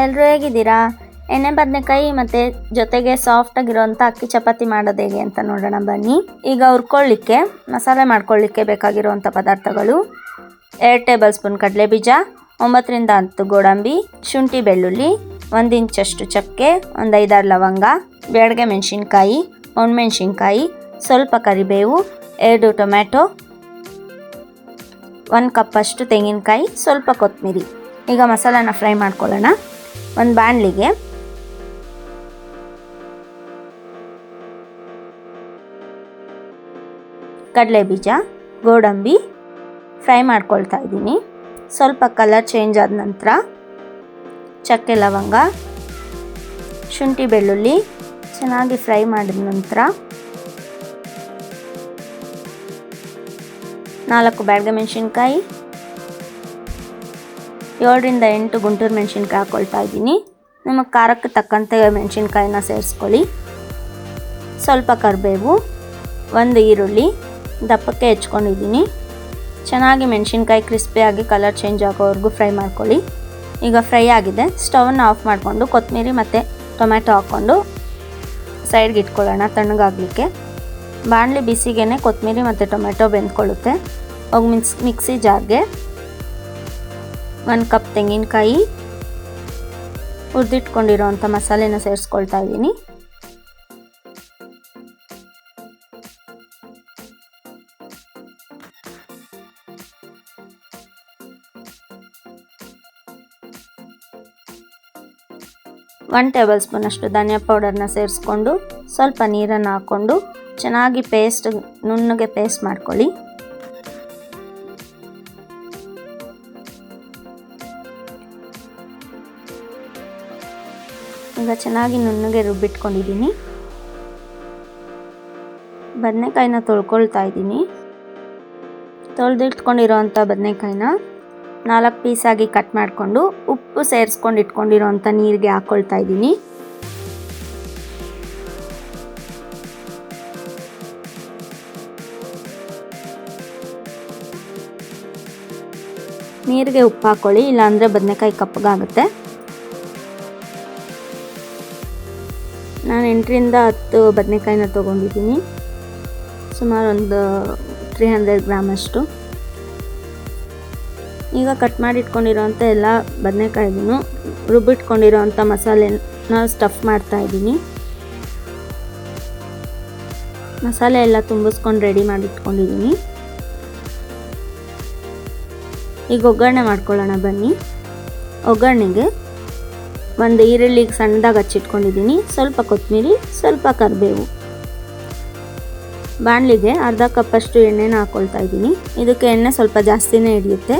ಎಲ್ಲರೂ ಹೇಗಿದ್ದೀರಾ? ಎಣ್ಣೆ ಬದನೆಕಾಯಿ ಮತ್ತು ಜೊತೆಗೆ ಸಾಫ್ಟಾಗಿರೋಂಥ ಅಕ್ಕಿ ಚಪಾತಿ ಮಾಡೋದು ಹೇಗೆ ಅಂತ ನೋಡೋಣ ಬನ್ನಿ. ಈಗ ಹುರ್ಕೊಳ್ಳಿಕ್ಕೆ ಮಸಾಲೆ ಮಾಡ್ಕೊಳ್ಳಿಕ್ಕೆ ಬೇಕಾಗಿರುವಂಥ ಪದಾರ್ಥಗಳು: 2 ಟೇಬಲ್ ಸ್ಪೂನ್ ಕಡಲೆಬೀಜ, 9 ರಿಂದ 10 ಗೋಡಂಬಿ, ಶುಂಠಿ ಬೆಳ್ಳುಳ್ಳಿ, 1 ಇಂಚಷ್ಟು ಚಕ್ಕೆ, ಒಂದು 5-6 ಲವಂಗ, ಬ್ಯಾಡಗೆ ಮೆಣಸಿನ್ಕಾಯಿ, ಒಣಮೆಣಸಿನ್ಕಾಯಿ, ಸ್ವಲ್ಪ ಕರಿಬೇವು, 2 ಟೊಮ್ಯಾಟೊ, 1 ಕಪ್ಪಷ್ಟು ತೆಂಗಿನಕಾಯಿ, ಸ್ವಲ್ಪ ಕೊತ್ತಂಬರಿ. ಈಗ ಮಸಾಲಾನ ಫ್ರೈ ಮಾಡ್ಕೊಳ್ಳೋಣ. ಒಂದು ಬಾಣಲಿಗೆ ಕಡಲೆಬೀಜ, ಗೋಡಂಬಿ ಫ್ರೈ ಮಾಡ್ಕೊಳ್ತಾ ಇದ್ದೀನಿ. ಸ್ವಲ್ಪ ಕಲರ್ ಚೇಂಜ್ ಆದ ನಂತರ ಚಕ್ಕೆ ಲವಂಗ, ಶುಂಠಿ ಬೆಳ್ಳುಳ್ಳಿ ಚೆನ್ನಾಗಿ ಫ್ರೈ ಮಾಡಿದ ನಂತರ 4 ಬ್ಯಾಡಗೆ ಮೆಣಸಿನ್ಕಾಯಿ, 7 ರಿಂದ 8 ಗುಂಟೂರು ಮೆಣಸಿನ್ಕಾಯಿ ಹಾಕ್ಕೊಳ್ತಾ ಇದ್ದೀನಿ. ನಿಮಗೆ ಖಾರಕ್ಕೆ ತಕ್ಕಂತೆ ಮೆಣಸಿನ್ಕಾಯಿನ ಸೇರಿಸ್ಕೊಳ್ಳಿ. ಸ್ವಲ್ಪ ಕರಿಬೇವು, 1 ಈರುಳ್ಳಿ ದಪ್ಪಕ್ಕೆ ಹೆಚ್ಕೊಂಡಿದ್ದೀನಿ. ಚೆನ್ನಾಗಿ ಮೆಣಸಿನ್ಕಾಯಿ ಕ್ರಿಸ್ಪಿಯಾಗಿ ಕಲರ್ ಚೇಂಜ್ ಆಗೋವರೆಗೂ ಫ್ರೈ ಮಾಡ್ಕೊಳ್ಳಿ. ಈಗ ಫ್ರೈ ಆಗಿದೆ. ಸ್ಟವನ್ನು ಆಫ್ ಮಾಡಿಕೊಂಡು ಕೊತ್ತಂಬರಿ ಮತ್ತು ಟೊಮ್ಯಾಟೊ ಹಾಕ್ಕೊಂಡು ಸೈಡ್ಗೆ ಇಟ್ಕೊಳ್ಳೋಣ ತಣ್ಣಗಾಗಲಿಕ್ಕೆ. ಬಾಣಲಿ ಬಿಸಿಗೆ ಕೊತ್ತಂಬರಿ ಮತ್ತು ಟೊಮೆಟೊ ಬೆಂದ್ಕೊಳ್ಳುತ್ತೆ. ಹೋಗಿ ಮಿಕ್ಸಿ ಜಾರ್ಗೆ 1 ಕಪ್ ತೆಂಗಿನಕಾಯಿ, ಹುರಿದಿಟ್ಕೊಂಡಿರೋವಂಥ ಮಸಾಲೆನ ಸೇರಿಸ್ಕೊಳ್ತಾ ಇದ್ದೀನಿ. ಒನ್ ಟೇಬಲ್ ಸ್ಪೂನ್ ಅಷ್ಟು ಧನಿಯಾ ಪೌಡರ್ನ ಸೇರಿಸ್ಕೊಂಡು ಸ್ವಲ್ಪ ನೀರನ್ನು ಹಾಕ್ಕೊಂಡು ಚೆನ್ನಾಗಿ ನುಣ್ಣಗೆ ಪೇಸ್ಟ್ ಮಾಡ್ಕೊಳ್ಳಿ. ಈಗ ಚೆನ್ನಾಗಿ ನುಣ್ಣಗೆ ರುಬ್ಬಿಟ್ಕೊಂಡಿದ್ದೀನಿ. ಬದನೆಕಾಯಿನ ತೊಳ್ಕೊಳ್ತಾ ಇದ್ದೀನಿ. ತೊಳೆದಿಟ್ಕೊಂಡಿರೋವಂಥ ಬದನೆಕಾಯಿನ 4 ಪೀಸಾಗಿ ಕಟ್ ಮಾಡಿಕೊಂಡು ಉಪ್ಪು ಸೇರಿಸ್ಕೊಂಡು ಇಟ್ಕೊಂಡಿರೋವಂಥ ನೀರಿಗೆ ಹಾಕ್ಕೊಳ್ತಾ ಇದ್ದೀನಿ. ನೀರಿಗೆ ಉಪ್ಪು ಹಾಕ್ಕೊಳ್ಳಿ, ಇಲ್ಲಾಂದರೆ ಬದನೆಕಾಯಿ ಕಪ್ಪಗಾಗುತ್ತೆ. ನಾನು 8 ರಿಂದ 10 ಬದನೆಕಾಯಿನ ತೊಗೊಂಡಿದ್ದೀನಿ. ಸುಮಾರು ಒಂದು 300 ಗ್ರಾಮ್ ಅಷ್ಟು. ಈಗ ಕಟ್ ಮಾಡಿ ಇಟ್ಕೊಂಡಿರೋವಂಥ ಎಲ್ಲ ಬದನೆಕಾಯಿಗೂ ರುಬ್ಬಿಟ್ಕೊಂಡಿರೋವಂಥ ಮಸಾಲೆನ ಸ್ಟಫ್ ಮಾಡ್ತಾ ಇದ್ದೀನಿ. ಮಸಾಲೆ ಎಲ್ಲ ತುಂಬಿಸ್ಕೊಂಡು ರೆಡಿ ಮಾಡಿ ಇಟ್ಕೊಂಡಿದ್ದೀನಿ. ಈಗ ಒಗ್ಗರಣೆ ಮಾಡ್ಕೊಳ್ಳೋಣ ಬನ್ನಿ. ಒಗ್ಗರಣೆಗೆ 1 ಈರುಳ್ಳಿಗೆ ಸಣ್ಣದಾಗಿ ಹಚ್ಚಿಟ್ಕೊಂಡಿದ್ದೀನಿ, ಸ್ವಲ್ಪ ಕೊತ್ತಂಬರಿ, ಸ್ವಲ್ಪ ಕರಿಬೇವು. ಬಾಣಲಿಗೆ ಅರ್ಧ ಕಪ್ಪಷ್ಟು ಎಣ್ಣೆನ ಹಾಕ್ಕೊಳ್ತಾ ಇದ್ದೀನಿ. ಇದಕ್ಕೆ ಎಣ್ಣೆ ಸ್ವಲ್ಪ ಜಾಸ್ತಿನೇ ಹಿಡಿಯುತ್ತೆ.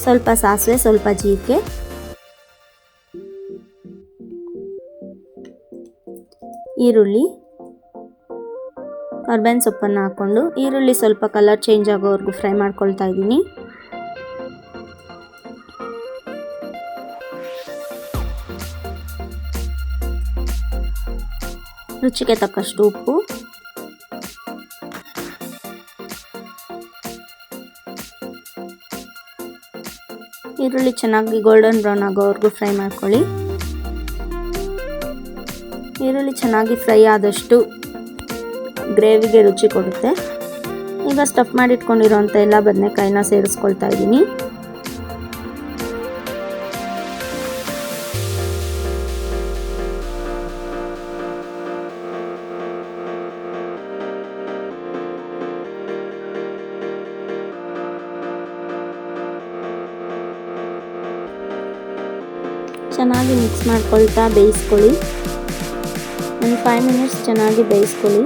ಸ್ವಲ್ಪ ಸಾಸಿವೆ, ಸ್ವಲ್ಪ ಜೀರಿಗೆ, ಈರುಳ್ಳಿ, ಕರ್ಬೇವಿನ ಸೊಪ್ಪನ್ನು ಹಾಕ್ಕೊಂಡು ಈರುಳ್ಳಿ ಸ್ವಲ್ಪ ಕಲರ್ ಚೇಂಜ್ ಆಗೋವರೆಗೂ ಫ್ರೈ ಮಾಡ್ಕೊಳ್ತಾ ಇದ್ದೀನಿ. ರುಚಿಗೆ ತಕ್ಕಷ್ಟು ಉಪ್ಪು, ಈರುಳ್ಳಿ ಚೆನ್ನಾಗಿ ಗೋಲ್ಡನ್ ಬ್ರೌನ್ ಆಗೋವರೆಗೂ ಫ್ರೈ ಮಾಡ್ಕೊಳ್ಳಿ. ಈರುಳ್ಳಿ ಚೆನ್ನಾಗಿ ಫ್ರೈ ಆದಷ್ಟು ಗ್ರೇವಿಗೆ ರುಚಿ ಕೊಡುತ್ತೆ. ಈಗ ಸ್ಟಫ್ ಮಾಡಿಟ್ಕೊಂಡಿರೋಂಥ ಎಲ್ಲ ಬದನೆಕಾಯಿನ ಸೇರಿಸ್ಕೊಳ್ತಾ ಇದ್ದೀನಿ. ಚೆನ್ನಾಗಿ ಮಿಕ್ಸ್ ಮಾಡ್ಕೊಳ್ತಾ ಬೇಯಿಸ್ಕೊಳ್ಳಿ. ಒಂದು 5 ಮಿನಿಟ್ಸ್ ಚೆನ್ನಾಗಿ ಬೇಯಿಸ್ಕೊಳ್ಳಿ.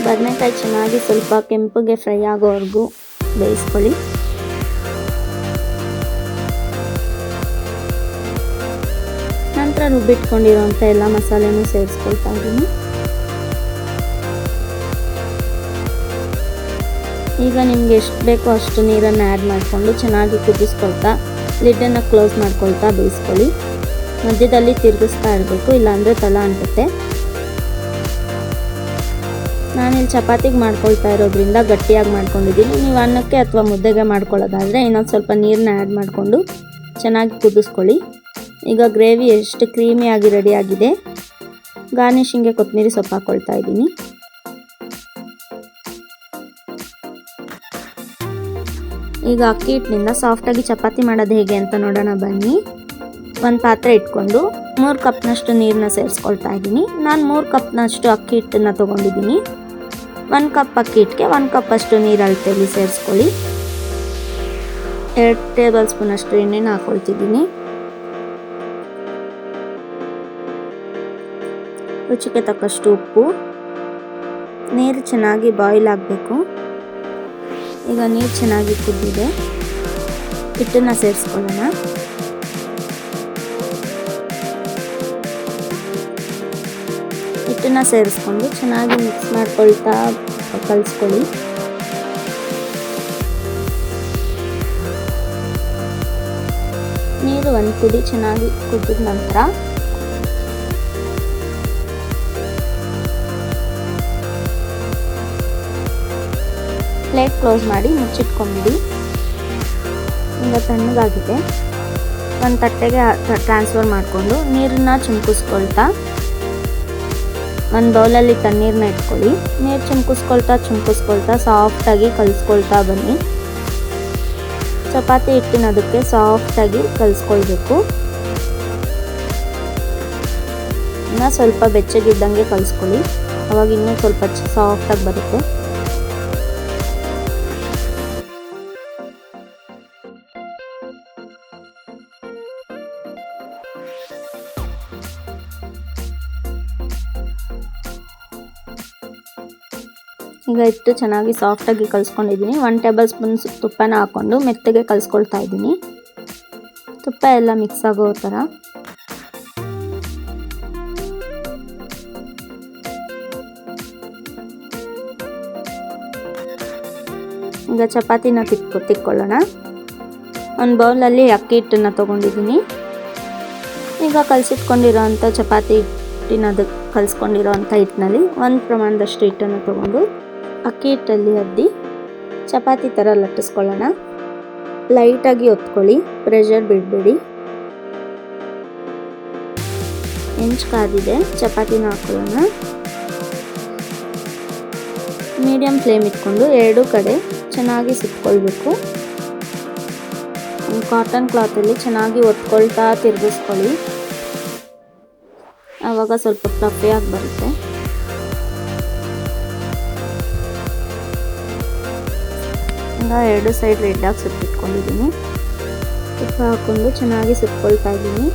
ಬದನೆಕಾಯಿ ಚೆನ್ನಾಗಿ ಸ್ವಲ್ಪ ಕೆಂಪಗೆ ಫ್ರೈ ಆಗೋವರೆಗೂ ಬೇಯಿಸ್ಕೊಳ್ಳಿ. ನಂತರ ರುಬ್ಬಿಟ್ಕೊಂಡಿರೋಂಥ ಎಲ್ಲ ಮಸಾಲೆನೂ ಸೇರಿಸ್ಕೊಳ್ತಾ ಇದ್ದೀನಿ. ಈಗ ನಿಮಗೆ ಎಷ್ಟು ಬೇಕೋ ಅಷ್ಟು ನೀರನ್ನು ಆ್ಯಡ್ ಮಾಡಿಕೊಂಡು ಚೆನ್ನಾಗಿ ಕುದಿಸ್ಕೊಳ್ತಾ ಲಿಡ್ಡನ್ನು ಕ್ಲೋಸ್ ಮಾಡ್ಕೊಳ್ತಾ ಬೇಯಿಸ್ಕೊಳ್ಳಿ. ಮಧ್ಯದಲ್ಲಿ ತಿರುಗಿಸ್ತಾ ಇರಬೇಕು, ಇಲ್ಲಾಂದರೆ ತಳ ಅಂಟುತ್ತೆ. ನಾನಿಲ್ಲಿ ಚಪಾತಿಗೆ ಮಾಡ್ಕೊಳ್ತಾ ಇರೋದ್ರಿಂದ ಗಟ್ಟಿಯಾಗಿ ಮಾಡ್ಕೊಂಡಿದ್ದೀನಿ. ನೀವು ಅನ್ನಕ್ಕೆ ಅಥವಾ ಮುದ್ದೆಗೆ ಮಾಡ್ಕೊಳ್ಳೋದಾದರೆ ಇನ್ನೊಂದು ಸ್ವಲ್ಪ ನೀರನ್ನ ಆ್ಯಡ್ ಮಾಡಿಕೊಂಡು ಚೆನ್ನಾಗಿ ಕುದಿಸ್ಕೊಳ್ಳಿ. ಈಗ ಗ್ರೇವಿ ಎಷ್ಟು ಕ್ರೀಮಿಯಾಗಿ ರೆಡಿಯಾಗಿದೆ. ಗಾರ್ನಿಷಿಂಗ್ಗೆ ಕೊತ್ತಂಬರಿ ಸೊಪ್ಪು ಹಾಕ್ಕೊಳ್ತಾ ಇದ್ದೀನಿ. ಈಗ ಅಕ್ಕಿ ಹಿಟ್ಟಿನಿಂದ ಸಾಫ್ಟಾಗಿ ಚಪಾತಿ ಮಾಡೋದು ಹೇಗೆ ಅಂತ ನೋಡೋಣ ಬನ್ನಿ. ಒಂದು ಪಾತ್ರೆ ಇಟ್ಕೊಂಡು 3 ಕಪ್ನಷ್ಟು ನೀರನ್ನ ಸೇರಿಸ್ಕೊಳ್ತಾ ಇದ್ದೀನಿ. ನಾನು 3 ಕಪ್ನಷ್ಟು ಅಕ್ಕಿ ಹಿಟ್ಟನ್ನು ತೊಗೊಂಡಿದ್ದೀನಿ. 1 ಕಪ್ ಅಕ್ಕಿ ಹಿಟ್ಟಿಗೆ 1 ಕಪ್ ಅಷ್ಟು ನೀರು ಅಳತೆಯಲ್ಲಿ ಸೇರಿಸ್ಕೊಳ್ಳಿ. 2 ಟೇಬಲ್ ಸ್ಪೂನ್ ಅಷ್ಟು ಎಣ್ಣೆನ ಹಾಕ್ಕೊಳ್ತಿದ್ದೀನಿ. ರುಚಿಗೆ ತಕ್ಕಷ್ಟು ಉಪ್ಪು. ನೀರು ಚೆನ್ನಾಗಿ ಬಾಯ್ಲ್ ಆಗಬೇಕು. ಈಗ ನೀರು ಚೆನ್ನಾಗಿ ಕುದ್ದಿದೆ. ಹಿಟ್ಟನ್ನು ಸೇರಿಸ್ಕೊಳ್ಳೋಣ. ಹಿಟ್ಟನ್ನು ಸೇರಿಸ್ಕೊಂಡು ಚೆನ್ನಾಗಿ ಮಿಕ್ಸ್ ಮಾಡ್ಕೊಳ್ತಾ ಕಲಿಸ್ಕೊಳ್ಳಿ. ನೀರು ಒಂದು ಕುದಿ ಚೆನ್ನಾಗಿ ಕುದ್ದಿದ ನಂತರ ಪ್ಲೇಟ್ ಕ್ಲೋಸ್ ಮಾಡಿ ಮುಚ್ಚಿಟ್ಕೊಂಬಿಡಿ. ಈಗ ತಣ್ಣಗಾಗಿದೆ. ಒಂದು ತಟ್ಟೆಗೆ ಟ್ರಾನ್ಸ್ಫರ್ ಮಾಡಿಕೊಂಡು ನೀರನ್ನ ಚಿಮ್ಕಿಸ್ಕೊಳ್ತಾ ಒಂದು ಬೌಲಲ್ಲಿ ತಣ್ಣೀರನ್ನ ಇಟ್ಕೊಳ್ಳಿ. ನೀರು ಚಿಮ್ಕಿಸ್ಕೊಳ್ತಾ ಸಾಫ್ಟಾಗಿ ಕಲಿಸ್ಕೊಳ್ತಾ ಬನ್ನಿ. ಚಪಾತಿ ಹಿಟ್ಟಿನ ಅದಕ್ಕೆ ಸಾಫ್ಟಾಗಿ ಕಲಿಸ್ಕೊಳ್ಬೇಕು. ಇನ್ನು ಸ್ವಲ್ಪ ಬೆಚ್ಚಗಿದ್ದಂಗೆ ಕಲಿಸ್ಕೊಳ್ಳಿ. ಅವಾಗ ಇನ್ನೂ ಸ್ವಲ್ಪ ಸಾಫ್ಟಾಗಿ ಬರುತ್ತೆ. ಈಗ ಹಿಟ್ಟು ಚೆನ್ನಾಗಿ ಸಾಫ್ಟಾಗಿ ಕಲಿಸ್ಕೊಂಡಿದ್ದೀನಿ. 1 ಟೇಬಲ್ ಸ್ಪೂನ್ ತುಪ್ಪನ ಹಾಕ್ಕೊಂಡು ಮೆತ್ತಗೆ ಕಲಿಸ್ಕೊಳ್ತಾ ಇದ್ದೀನಿ. ತುಪ್ಪ ಎಲ್ಲ ಮಿಕ್ಸ್ ಆಗೋ ಥರ. ಈಗ ಚಪಾತಿನ ತಿಕ್ಕೊಳ್ಳೋಣ. ಒಂದು ಬೌಲಲ್ಲಿ ಅಕ್ಕಿ ಹಿಟ್ಟನ್ನು ತೊಗೊಂಡಿದ್ದೀನಿ. ಈಗ ಕಲಸಿಟ್ಕೊಂಡಿರೋ ಅಂಥ ಚಪಾತಿ ಹಿಟ್ಟಿನದು ಕಲಿಸ್ಕೊಂಡಿರೋ ಅಂಥ ಹಿಟ್ಟಿನಲ್ಲಿ ಒಂದು ಪ್ರಮಾಣದಷ್ಟು ಹಿಟ್ಟನ್ನು ತೊಗೊಂಡು ಅಕ್ಕಿ ಹಿಟ್ಟಲ್ಲಿ ಅದ್ದಿ ಚಪಾತಿ ಥರ ಲಟ್ಟಿಸ್ಕೊಳ್ಳೋಣ. ಲೈಟಾಗಿ ಒತ್ಕೊಳ್ಳಿ, ಪ್ರೆಷರ್ ಬಿಡಬೇಡಿ. ಹೆಂಚು ಕಾದಿದೆ, ಚಪಾತಿನ ಹಾಕೊಳ್ಳೋಣ. ಮೀಡಿಯಮ್ ಫ್ಲೇಮ್ ಇಟ್ಕೊಂಡು 2 ಕಡೆ ಚೆನ್ನಾಗಿ ಸುತ್ಕೊಳ್ಬೇಕು. ಒಂದು ಕಾಟನ್ ಕ್ಲಾತಲ್ಲಿ ಚೆನ್ನಾಗಿ ಒತ್ಕೊಳ್ತಾ ತಿರುಗಿಸ್ಕೊಳ್ಳಿ. ಆವಾಗ ಸ್ವಲ್ಪ ಫ್ಲಫಿಯಾಗಿ ಬರುತ್ತೆ. ಈಗ 2 ಸೈಡ್ ರೆಡ್ಡಾಗಿ ಸುತ್ತಿಟ್ಕೊಂಡಿದ್ದೀನಿ. ತುಪ್ಪ ಹಾಕ್ಕೊಂಡು ಚೆನ್ನಾಗಿ ಸುತ್ಕೊಳ್ತಾ ಇದ್ದೀನಿ.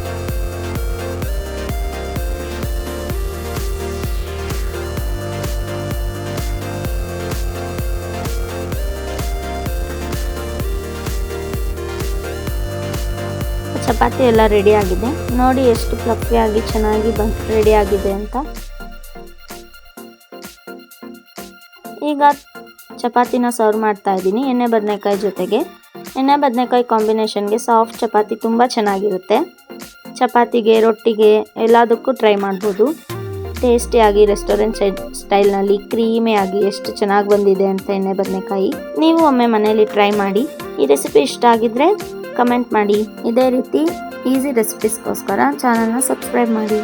ಚಪಾತಿ ಎಲ್ಲ ರೆಡಿ ಆಗಿದೆ. ನೋಡಿ ಎಷ್ಟು ಫ್ಲಫಿಯಾಗಿ ಚೆನ್ನಾಗಿ ರೆಡಿ ಆಗಿದೆ ಅಂತ. ಈಗ ಚಪಾತಿನ ಸರ್ವ್ ಮಾಡ್ತಾ ಇದ್ದೀನಿ ಎಣ್ಣೆ ಬದನೆಕಾಯಿ ಜೊತೆಗೆ. ಎಣ್ಣೆ ಬದನೆಕಾಯಿ ಕಾಂಬಿನೇಷನ್ಗೆ ಸಾಫ್ಟ್ ಚಪಾತಿ ತುಂಬ ಚೆನ್ನಾಗಿರುತ್ತೆ. ಚಪಾತಿಗೆ, ರೊಟ್ಟಿಗೆ ಎಲ್ಲದಕ್ಕೂ ಟ್ರೈ ಮಾಡ್ಬೋದು. ಟೇಸ್ಟಿಯಾಗಿ ರೆಸ್ಟೋರೆಂಟ್ ಸ್ಟೈಲ್ನಲ್ಲಿ ಕ್ರೀಮಿಯಾಗಿ ಎಷ್ಟು ಚೆನ್ನಾಗಿ ಬಂದಿದೆ ಅಂತ ಎಣ್ಣೆ ಬದನೆಕಾಯಿ. ನೀವು ಒಮ್ಮೆ ಮನೇಲಿ ಟ್ರೈ ಮಾಡಿ. ಈ ರೆಸಿಪಿ ಇಷ್ಟ ಆಗಿದ್ರೆ ಕಮೆಂಟ್ ಮಾಡಿ. ಇದೇ ರೀತಿ ಈಸಿ ರೆಸಿಪೀಸ್ಗೋಸ್ಕರ ಚಾನಲ್ನ ಸಬ್ಸ್ಕ್ರೈಬ್ ಮಾಡಿ.